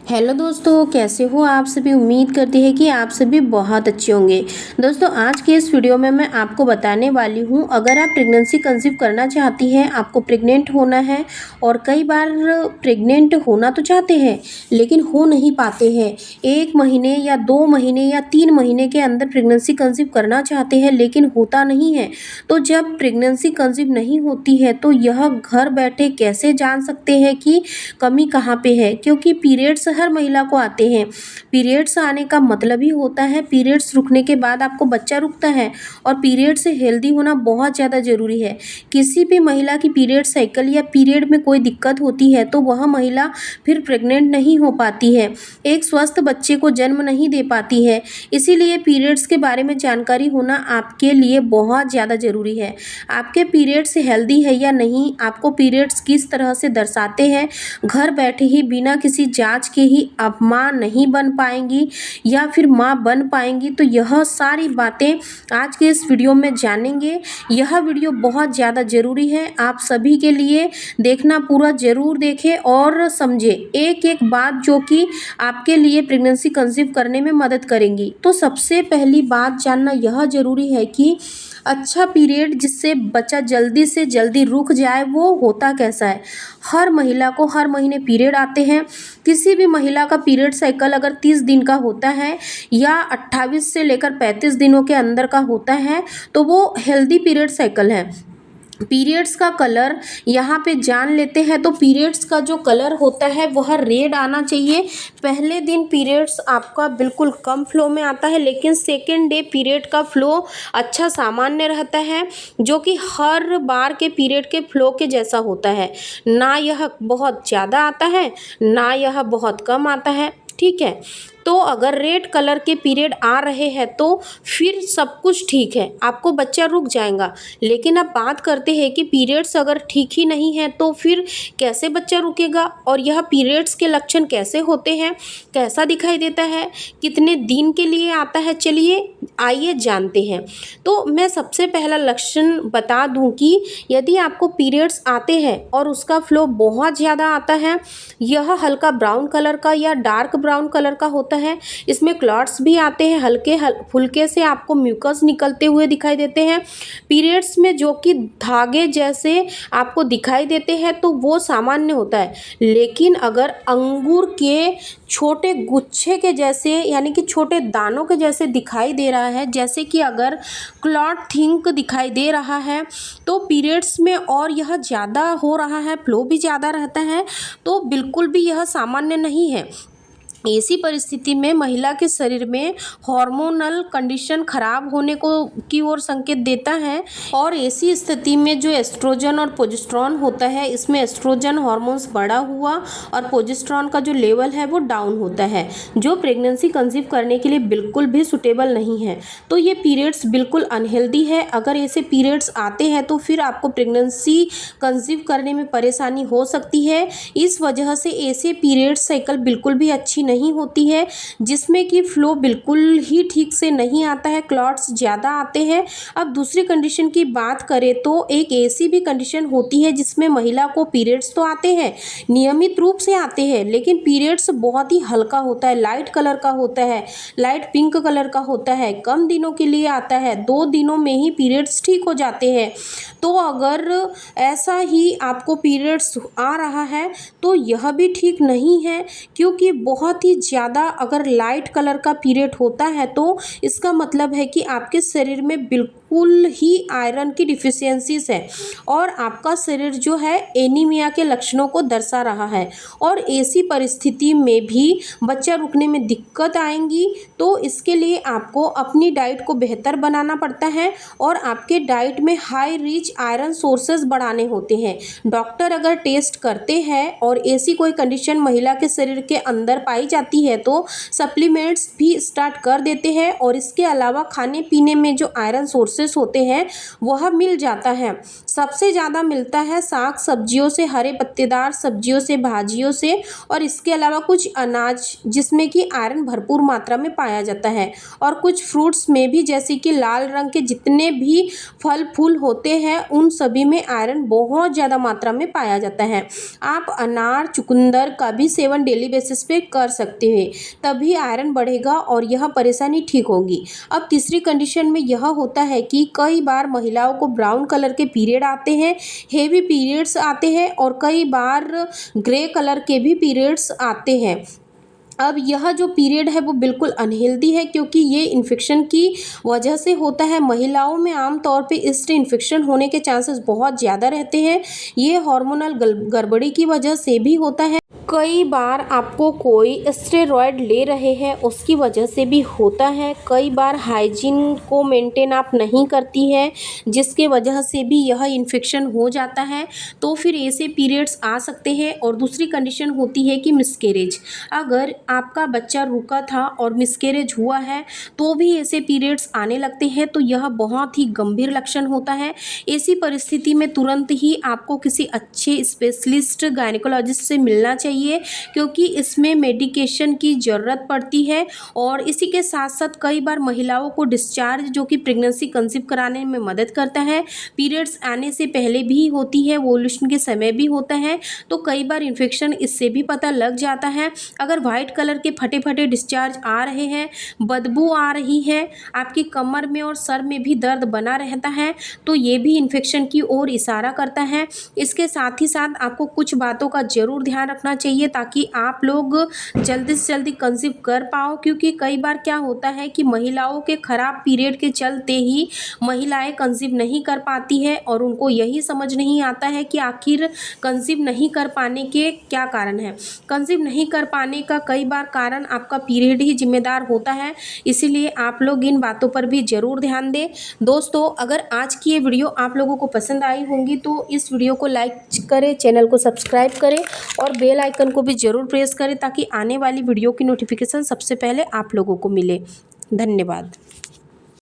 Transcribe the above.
Hello दोस्तों, कैसे हो आप सभी। उम्मीद करती है कि आप सभी बहुत अच्छे होंगे। दोस्तों, आज के इस वीडियो में मैं आपको बताने वाली हूँ, अगर आप प्रेगनेंसी कंसीव करना चाहती हैं, आपको प्रेग्नेंट होना है और कई बार प्रेग्नेंट होना तो चाहते हैं लेकिन हो नहीं पाते हैं। 1 महीने या 2 महीने या 3 महीने के अंदर प्रेगनेंसी कंसीव करना चाहते हैं लेकिन होता नहीं है। तो जब प्रेगनेंसी कंसीव नहीं होती है तो यह घर बैठे कैसे जान सकते हैं कि कमी कहाँ पे है, क्योंकि पीरियड्स हर महिला को आते हैं। पीरियड्स आने का मतलब ही होता है पीरियड्स रुकने के बाद आपको बच्चा रुकता है और पीरियड से हेल्दी होना बहुत ज़्यादा ज़रूरी है। किसी भी महिला की पीरियड साइकिल या पीरियड में कोई दिक्कत होती है तो वह महिला फिर प्रेग्नेंट नहीं हो पाती है, एक स्वस्थ बच्चे को जन्म नहीं दे पाती है। इसीलिए पीरियड्स के बारे में जानकारी होना आपके लिए बहुत ज़्यादा ज़रूरी है। आपके पीरियड्स हेल्दी है या नहीं, आपको पीरियड्स किस तरह से दर्शाते हैं, घर बैठे ही बिना किसी जांच के ही आप माँ नहीं बन पाएंगी या फिर माँ बन पाएंगी। तो यह सारी बातें आज के इस वीडियो में जानेंगे। यह वीडियो बहुत ज़्यादा ज़रूरी है आप सभी के लिए, देखना पूरा ज़रूर देखें और समझें एक एक बात जो कि आपके लिए प्रेगनेंसी कंसीव करने में मदद करेंगी। तो सबसे पहली बात जानना यह ज़रूरी है कि अच्छा पीरियड जिससे बच्चा जल्दी से जल्दी रुक जाए वो होता कैसा है। हर महिला को हर महीने पीरियड आते हैं। किसी भी महिला का पीरियड साइकिल अगर 30 दिन का होता है या 28 से लेकर 35 दिनों के अंदर का होता है तो वो हेल्दी पीरियड साइकिल है। पीरियड्स का कलर यहाँ पे जान लेते हैं। तो पीरियड्स का जो कलर होता है वह रेड आना चाहिए। पहले दिन पीरियड्स आपका बिल्कुल कम फ्लो में आता है लेकिन सेकेंड डे पीरियड का फ्लो अच्छा सामान्य रहता है, जो कि हर बार के पीरियड के फ्लो के जैसा होता है। ना यह बहुत ज़्यादा आता है ना यह बहुत कम आता है, ठीक है। तो अगर रेड कलर के पीरियड आ रहे हैं तो फिर सब कुछ ठीक है, आपको बच्चा रुक जाएगा। लेकिन अब बात करते हैं कि पीरियड्स अगर ठीक ही नहीं है तो फिर कैसे बच्चा रुकेगा और यह पीरियड्स के लक्षण कैसे होते हैं, कैसा दिखाई देता है, कितने दिन के लिए आता है, चलिए आइए जानते हैं। तो मैं सबसे पहला लक्षण बता दूं कि यदि आपको पीरियड्स आते हैं और उसका फ्लो बहुत ज़्यादा आता है, यह हल्का ब्राउन कलर का या डार्क ब्राउन कलर का होता है। इसमें क्लॉट्स भी आते हैं, हल्के फुल्के से आपको म्यूकस निकलते हुए दिखाई देते हैं। पीरियड्स में जो कि धागे जैसे आपको दिखाई देते हैं तो वो सामान्य होता है। लेकिन अगर अंगूर के छोटे गुच्छे के जैसे यानी कि छोटे दानों के जैसे दिखाई दे रहा है, जैसे कि अगर क्लॉट थिंक दिखाई दे रहा है तो पीरियड्स में और यह ज़्यादा हो रहा है, फ्लो भी ज़्यादा रहता है, तो बिल्कुल भी यह सामान्य नहीं है। ऐसी परिस्थिति में महिला के शरीर में हार्मोनल कंडीशन खराब होने को की ओर संकेत देता है। और ऐसी स्थिति में जो एस्ट्रोजन और प्रोजेस्टेरॉन होता है, इसमें एस्ट्रोजन हार्मोन्स बढ़ा हुआ और प्रोजेस्टेरॉन का जो लेवल है वो डाउन होता है, जो प्रेगनेंसी कंसीव करने के लिए बिल्कुल भी सुटेबल नहीं है। तो ये पीरियड्स बिल्कुल अनहेल्दी है। अगर ऐसे पीरियड्स आते हैं तो फिर आपको प्रेगनेंसी कंसीव करने में परेशानी हो सकती है। इस वजह से ऐसे पीरियड साइकिल बिल्कुल भी अच्छी नहीं होती है, जिसमें कि फ्लो बिल्कुल ही ठीक से नहीं आता है, क्लॉट्स ज़्यादा आते हैं। अब दूसरी कंडीशन की बात करें तो एक ऐसी भी कंडीशन होती है जिसमें महिला को पीरियड्स तो आते हैं, नियमित रूप से आते हैं, लेकिन पीरियड्स बहुत ही हल्का होता है, लाइट कलर का होता है, लाइट पिंक कलर का होता है, कम दिनों के लिए आता है, 2 दिनों में ही पीरियड्स ठीक हो जाते हैं। तो अगर ऐसा ही आपको पीरियड्स आ रहा है तो यह भी ठीक नहीं है, क्योंकि बहुत ही ज़्यादा अगर लाइट कलर का पीरियड होता है तो इसका मतलब है कि आपके शरीर में बिल्कुल ही आयरन की डिफिशियंसीज है और आपका शरीर जो है एनीमिया के लक्षणों को दर्शा रहा है। और ऐसी परिस्थिति में भी बच्चा रुकने में दिक्कत आएंगी। तो इसके लिए आपको अपनी डाइट को बेहतर बनाना पड़ता है और आपके डाइट में हाई रिच आयरन सोर्सेज बढ़ाने होते हैं। डॉक्टर अगर टेस्ट करते हैं और ऐसी कोई कंडीशन महिला के शरीर के अंदर पाई जाती है तो सप्लीमेंट्स भी स्टार्ट कर देते हैं। और इसके अलावा खाने पीने में जो आयरन सोर्सेज सोर्सेस होते हैं वह मिल जाता है। सबसे ज़्यादा मिलता है साग सब्जियों से, हरे पत्तेदार सब्जियों से, भाजियों से, और इसके अलावा कुछ अनाज जिसमें कि आयरन भरपूर मात्रा में पाया जाता है, और कुछ फ्रूट्स में भी, जैसे कि लाल रंग के जितने भी फल फूल होते हैं उन सभी में आयरन बहुत ज़्यादा मात्रा में पाया जाता है। आप अनार चुकंदर का भी सेवन डेली बेसिस पे कर सकते हैं, तभी आयरन बढ़ेगा और यह परेशानी ठीक होगी। अब तीसरी कंडीशन में यह होता है कि कई बार महिलाओं को ब्राउन कलर के पीरियड आते हैं, हेवी पीरियड्स आते हैं, और कई बार ग्रे कलर के भी पीरियड्स आते हैं। अब यह जो पीरियड है वो बिल्कुल अनहेल्दी है, क्योंकि ये इन्फेक्शन की वजह से होता है। महिलाओं में आमतौर पे इससे इन्फेक्शन होने के चांसेस बहुत ज़्यादा रहते हैं। ये हार्मोनल गड़बड़ी की वजह से भी होता है। कई बार आपको कोई स्टेरॉयड ले रहे हैं उसकी वजह से भी होता है। कई बार हाइजीन को मेंटेन आप नहीं करती है जिसके वजह से भी यह इन्फेक्शन हो जाता है, तो फिर ऐसे पीरियड्स आ सकते हैं। और दूसरी कंडीशन होती है कि मिसकैरेज। अगर आपका बच्चा रुका था और मिसकैरेज हुआ है तो भी ऐसे पीरियड्स आने लगते हैं, तो यह बहुत ही गंभीर लक्षण होता है। ऐसी परिस्थिति में तुरंत ही आपको किसी अच्छे स्पेशलिस्ट गायनेकोलॉजिस्ट से मिलना चाहिए, क्योंकि इसमें मेडिकेशन की ज़रूरत पड़ती है। और इसी के साथ साथ कई बार महिलाओं को डिस्चार्ज, जो कि प्रेगनेंसी कंसीव कराने में मदद करता है, पीरियड्स आने से पहले भी होती है, ओव्यूलेशन के समय भी होता है, तो कई बार इन्फेक्शन इससे भी पता लग जाता है। अगर वाइट कलर के फटे फटे डिस्चार्ज आ रहे हैं, बदबू आ रही है, आपकी कमर में और सर में भी दर्द बना रहता है, तो ये भी इन्फेक्शन की ओर इशारा करता है। इसके साथ ही साथ आपको कुछ बातों का ज़रूर ध्यान रखना चाहिए ताकि आप लोग जल्दी से जल्दी कंसीव कर पाओ, क्योंकि कई बार क्या होता है कि महिलाओं के खराब पीरियड के चलते ही महिलाएं कंसीव नहीं कर पाती है, और उनको यही समझ नहीं आता है कि आखिर कंसीव नहीं कर पाने के क्या कारण है। कंसीव नहीं कर पाने का कई बार कारण आपका पीरियड ही जिम्मेदार होता है, इसीलिए आप लोग इन बातों पर भी ज़रूर ध्यान दें। दोस्तों, अगर आज की ये वीडियो आप लोगों को पसंद आई होंगी तो इस वीडियो को लाइक करें, चैनल को सब्सक्राइब करें और बेल आइकन को भी ज़रूर प्रेस करें ताकि आने वाली वीडियो की नोटिफिकेशन सबसे पहले आप लोगों को मिले। धन्यवाद।